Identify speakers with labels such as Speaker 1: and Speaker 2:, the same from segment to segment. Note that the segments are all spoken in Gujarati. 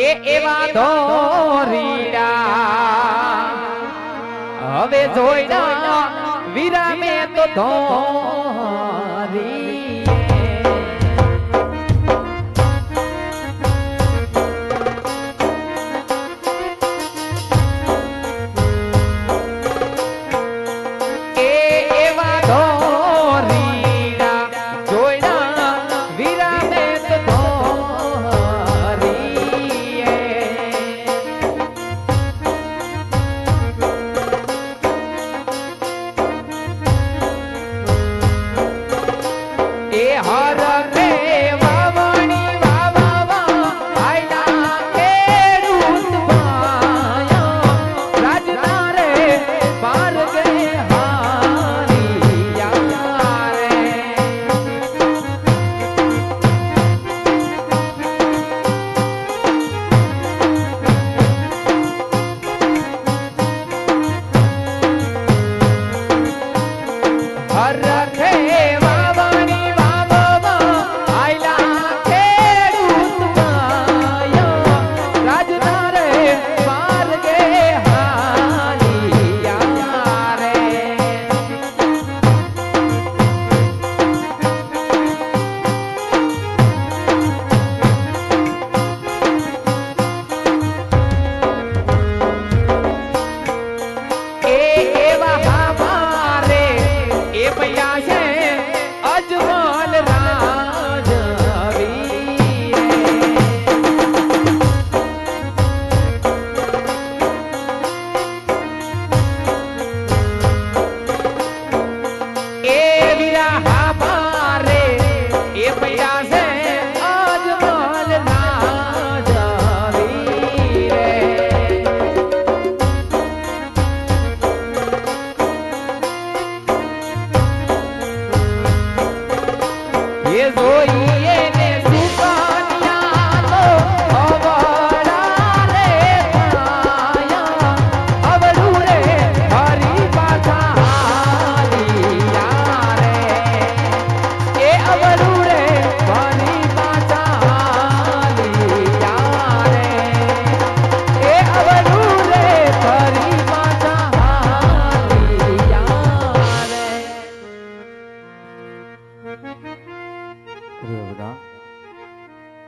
Speaker 1: એ એવા ધોરીડા હવે જોઈડા વિરામે તો ધોરી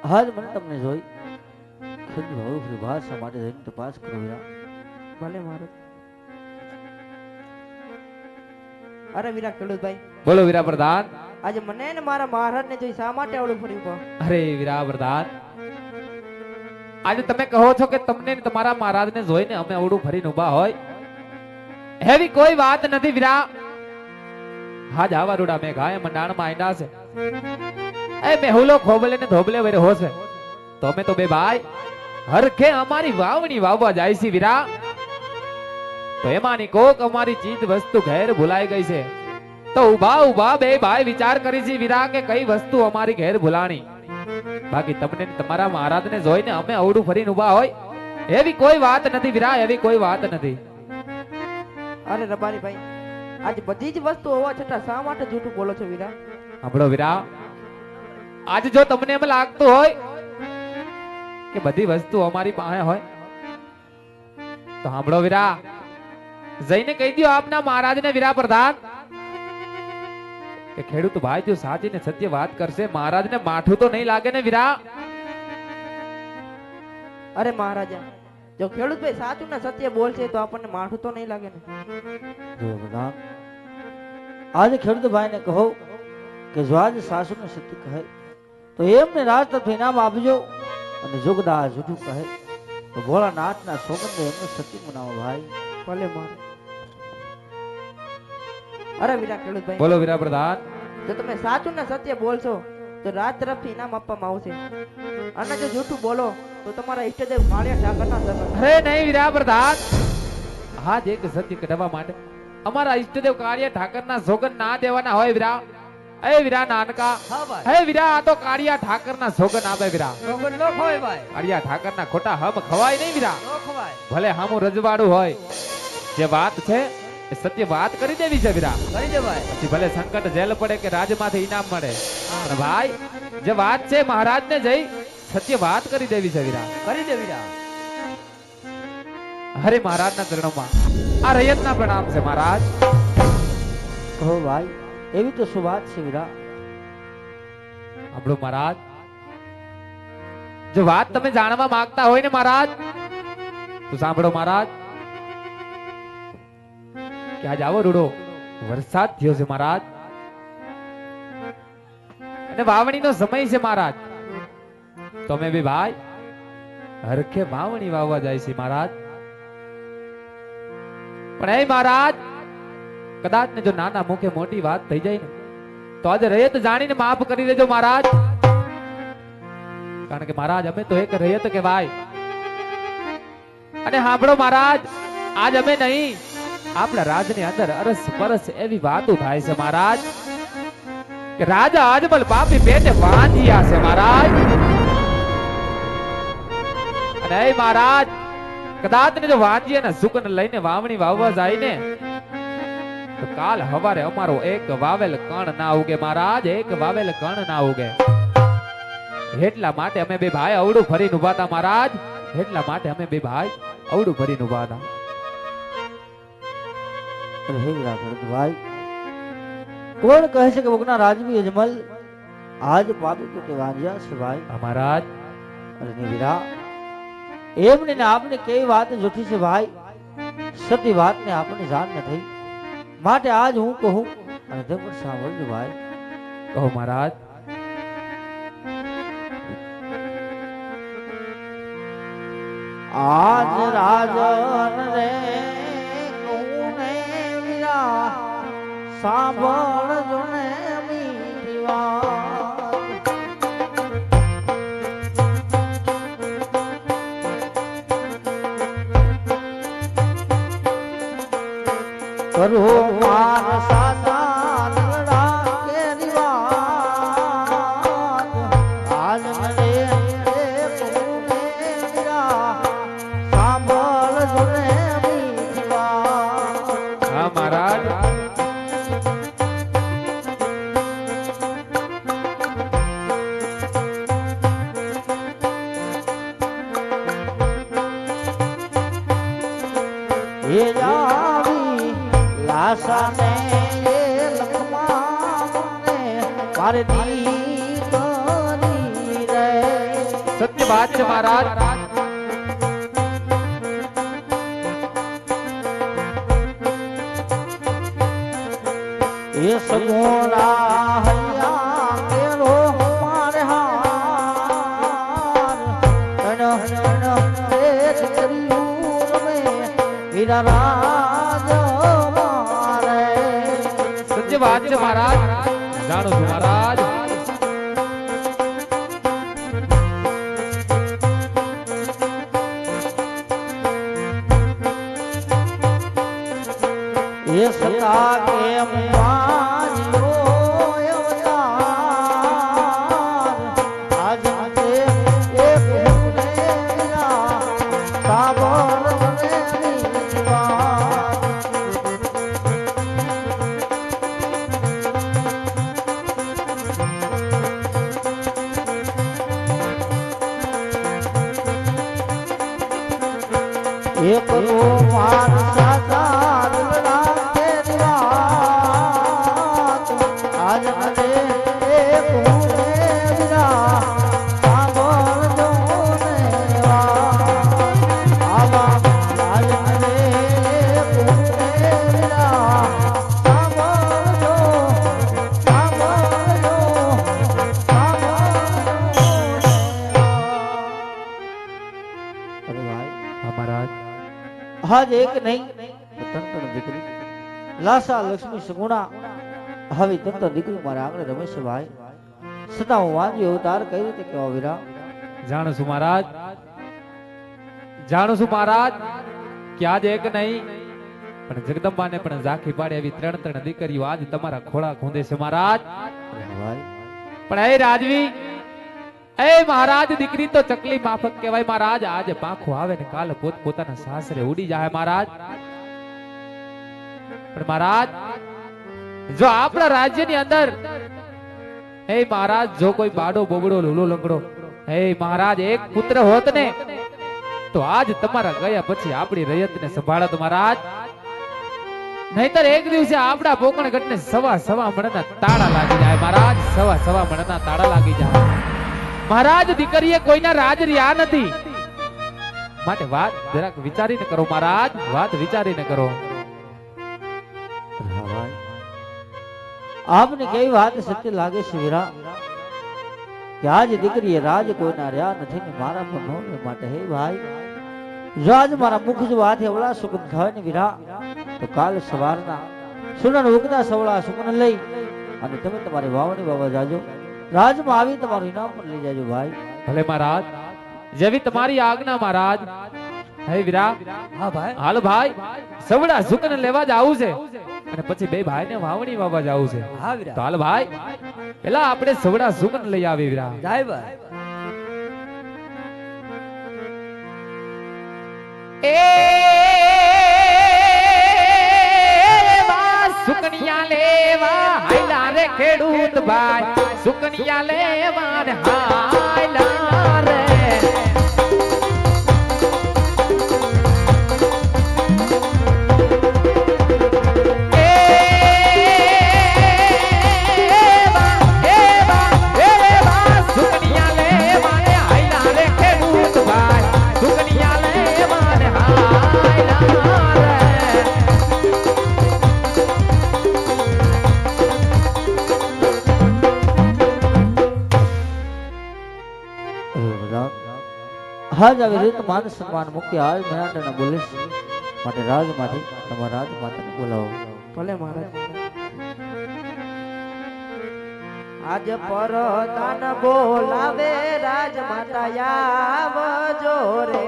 Speaker 2: હાલ મને તમને જોઈ ખંડ ભાવ ભાષા માટે જઈને તપાસ કરો વીરા.
Speaker 3: ભલે મહારાજ. અરે વીરા ખેડૂતભાઈ,
Speaker 1: બોલો વીરા પ્રધાન.
Speaker 3: આજે મને ને મારા મહારાજ ને જોઈ શા માટે આવડું ફર્યું કહો?
Speaker 1: અરે વીરા પ્રધાન, આજે તમે કહો છો કે તમને ને તમારા મહારાજ ને જોઈને અમે અવડું ફરીને ઉભા હોય, એવી કોઈ વાત નથી વીરા. હાજ આવા રૂડા મેં ગાય મંડાણમાં આઈના છે. એ મેહુલો ખોબલે ને ધોબલે વરે હોશે તો અમે તો બે ભાઈ હરખે અમારી વાવણી વાવવા જાય છે વીરા. તો એમાંની કોક અમારી ચીજ વસ્તુ ઘેર ભૂલાઈ ગઈ છે, તો ઉભા ઉભા બે ભાઈ વિચાર કરી છે વીરા કે કઈ વસ્તુ અમારી ઘેર ભૂલાણી. બાકી તમને તમારા મહારાજ ને જોઈને અમે અવડું ફરીને ઉભા હોય એવી કોઈ વાત નથી વીરા, એવી કોઈ વાત નથી.
Speaker 3: અરે રબારી ભાઈ, આજે બધી જ વસ્તુ હોવા છતાં શા માટે જૂઠું બોલો છો વીરા?
Speaker 1: સાંભળો વીરા, આજે જો તમને એમ લાગતું હોય કે બધી વસ્તુ અમારી પાસે હોય તો સાંભળો વીરા, જઈને કહી દો આપના મહારાજ ને વીરા પ્રધાન કે ખેડૂત ભાઈ જો સાચી ને સત્ય વાત કરશે મહારાજ ને માઠું તો નહીં લાગે ને વીરા.
Speaker 3: અરે મહારાજા, જો ખેડૂતભાઈ સાચું ને સત્ય બોલશે તો આપણને માઠું તો નહીં લાગે ને?
Speaker 2: આજે ખેડૂત ભાઈ ને કહો કે જો આજે સાસુ ને સત્ય કહે તો એમને રાજ તરફ ઇનામ આપજો, અને જોગદા જૂઠું કહે તો ભોળાનાથ ના સોગંદે એમને સત્ય મનાવો ભાઈ.
Speaker 3: ભલે મહારાજ. અરે વીરા ખેડૂતભાઈ,
Speaker 1: બોલો વીરા પ્રધાન.
Speaker 3: જો તમે સાચું ને સત્ય બોલશો તો રાજ તરફથી ઇનામ આપવામાં આવશે, અને જો જૂઠું બોલો તો તમારા ઈષ્ટદેવ કાળિયા ઠાકરના સગન.
Speaker 1: અરે નહીં વીરા પ્રધાન, હા એક સત્ય કઢાવવા માટે અમારા ઈષ્ટદેવ કાળિયા ઠાકરના સોગન ના દેવાના હોય વીરા. એ વીરા નાનકા, હે વીરા આ તો કાળિયા ઠાકરના સોગન આપે વીરા.
Speaker 3: સોગન નો ખવાય ભાઈ.
Speaker 1: કાળિયા ઠાકરના ખોટા હમ ખવાય નહીં વીરા.
Speaker 3: નો ખવાય.
Speaker 1: ભલે હામું રજવાડું હોય, જે વાત છે એ સત્ય વાત કરી દેવી છે વીરા.
Speaker 3: કરી દે ભાઈ.
Speaker 1: પછી ભલે સંકટ જેલ પડે કે રાજમાંથી ઇનામ મળે, પણ ભાઈ જે વાત છે મહારાજ ને જઈ સત્ય વાત કરી દેવી છે વીરા.
Speaker 2: કરી દે વીરા.
Speaker 1: હરે મહારાજના ચરણોમાં આ રૈયતના પ્રણામ છે મહારાજ.
Speaker 2: કહો ભાઈ, એવી તો શું વાત છે વીરા?
Speaker 1: આપણો મહારાજ, જો વાત તમે જાણવા માંગતા હોય ને મહારાજ, તો સાંભળો મહારાજ. કે આજ આવો રૂડો વરસાદ થયો છે મહારાજ, અને વાવણીનો સમય છે મહારાજ. તો અમે બી ભાઈ હરખે વાવણી વાવવા જાય છે મહારાજ. પણ એ મહારાજ, કદાચ ને જો નાના મુખે મોટી વાત થઈ જાય ને, તો આજે રયત જાણીને માફ કરી દેજો મહારાજ. કારણ કે મહારાજ અમે તો એક રયત કહેવાય. અને સાંભળો મહારાજ, આજ અમે નહીં, આપણા રાજની અંદર અરસ પરસ એવી વાતો થાય છે મહારાજ, કે રાજા અજમલ પાપી પેટે વાંજ્યા છે મહારાજ. અને એ મહારાજ, કદાચ ને જો વાંજ્યાના સુકન લઈને વાવણી વાવવા જાય ને, તો કાલ હવારે અમારો એક વાવેલ કણ ના ઉગે મહારાજ, એક વાવેલ કણ ના ઉગે. એટલા માટે અમે બે ભાઈ અવડું ફરીને ઉભા હતા મહારાજ. એટલા માટે અમે બે ભાઈ અવડું ફરીને ઉભા હતા.
Speaker 2: અરે હે વીરા ભરતભાઈ, કોણ કહે છે કે વગના રાજવી અજમલ આજ પાપી પેટે વાંજ્યા છે ભાઈ?
Speaker 1: હા મહારાજ.
Speaker 2: અરે ને વીરા, એમને ને આપને કેવી વાત જૂઠી છે ભાઈ? સતી વાતને આપણને જાણ ન થઈ, માટે આજ હું કહું અને તે પણ સાંભળજો ભાઈ.
Speaker 1: કહો મહારાજ.
Speaker 2: આજ રાજન રે કોને વીરા, સાંભળજો ને મીઠી વાત. કરો માર સાસા લડા કેરી વાત, આજ રે કોને વીરા, સાંભળજો ને મીઠી વાત.
Speaker 1: હા મહારાજ.
Speaker 2: એ જાવી લાસા ને એ લખમાં મને મારે દીકરી રે.
Speaker 1: સત્ય વાત છે મહારાજ.
Speaker 2: એ સગોરા હૈયા કેરો મારે હાર, તણ એક કર્યું રમે વીરા રાજ મારે.
Speaker 1: સત્ય વાત છે મહારાજ. જાણો છું મહારાજ.
Speaker 2: એ સતા કેમ માર્યો અવતાર, આજ તે એક ભૂલે વીરા, સાંભળ મને મીઠી વાત. એક તો માર સાસા લડા કેરી વાત, આજ મને એક ભૂલે વીરા, સાંભળજો ને વાત. આવા આજ મને એક ભૂલે વીરા, સાંભળજો, સાંભળજો, સાંભળજો ને વાત. અરે ભાઈ,
Speaker 1: હા મહારાજ.
Speaker 2: આજ એક નહીં તંત્ર દીકરી લાસા લક્ષ્મી સગુણા, હવે તંત્ર દીકરી મારા આંગણે રમે છે ભાઈ. છતાં હું વાંજી અવતાર કઈ રીતે કહેવા વીરા?
Speaker 1: જાણું છું મહારાજ. જાણું છું મહારાજ કે આજ એક નહીં પણ જગદંબાને પણ ઝાંખી પાડે એવી ત્રણ ત્રણ દીકરીઓ આજ તમારા ખોળા ખૂંદે છે મહારાજ.
Speaker 2: ભાઈ
Speaker 1: પણ એ રાજવી, એ મહારાજ, દીકરી તો ચકલી માફક કહેવાય મહારાજ. આજે પાંખો આવે ને કાલે પોત પોતાના સાસરે ઉડી જાય મહારાજ. પણ મહારાજ, જો આપણા રાજ્યની અંદર એ મહારાજ જો કોઈ બાડો બોબડો લૂલો લંગડો હે મહારાજ એક પુત્ર હોત ને તો આજ તમારા ગયા પછી આપણી રયતને સંભાળત મહારાજ. નહીતર એક દિવસે આપણા પોકણગઢને સવા મણના તાળા લાગી જાય મહારાજ. સવા મણના તાળા લાગી જાય મહારાજ. દીકરીએ કોઈના રાજ રહ્યા નથી, માટે વાત જરાક વિચારીને કરો મહારાજ, વાત વિચારીને કરો.
Speaker 2: હા ભાઈ, આપને કેવી વાત સત્ય લાગે છે વીરા, કે આજ દીકરીએ રાજ કોઈના રહ્યા નથી ને મારા પર નો ને માટે હે ભાઈ, જો આજ મારા મુખ જો હાથે અવળા સુગમ થાય ને વીરા, તો કાલ સવારના સુનન ઉગતા સવળા સુમન લઈ અને તમે તમારી વાવણી બાબા જાજો, રાજમાં આવી તમારું ઇનામ પણ લઈ જાજો ભાઈ.
Speaker 1: ભલે મહારાજ, જેવી તમારી આજ્ઞા મહારાજ. હે વીરા,
Speaker 4: હા ભાઈ,
Speaker 1: હાલ ભાઈ, સવડા સુકન લેવા જ આવું છે અને પછી બે ભાઈને વાવણી વાવવા જ આવું છે.
Speaker 4: હા વીરા,
Speaker 1: તો હાલ ભાઈ, પેલા આપણે સવડા સુકન લઈ આવી વીરા.
Speaker 4: જાય ભાઈ.
Speaker 1: સુકનિયા લેવા હાયલા રે ખેડૂત ભાઈ, સુકનિયા લેવા ને હાયલા રે. સુકનિયા લેવા ને હાયલા રે ખેડૂત ભાઈ, સુકનિયા લેવા ને હાયલા રે.
Speaker 2: હાજ આવી રીત માન સન્માન મૂકી હાલ મેરાંડાના બોલે છે, માટે રાજમાંથી તમારા રાજમાતાને બોલાવો.
Speaker 3: ભલે મહારાજ. આજ પરદાન બોલાવે રાજમાતા આવજો રે.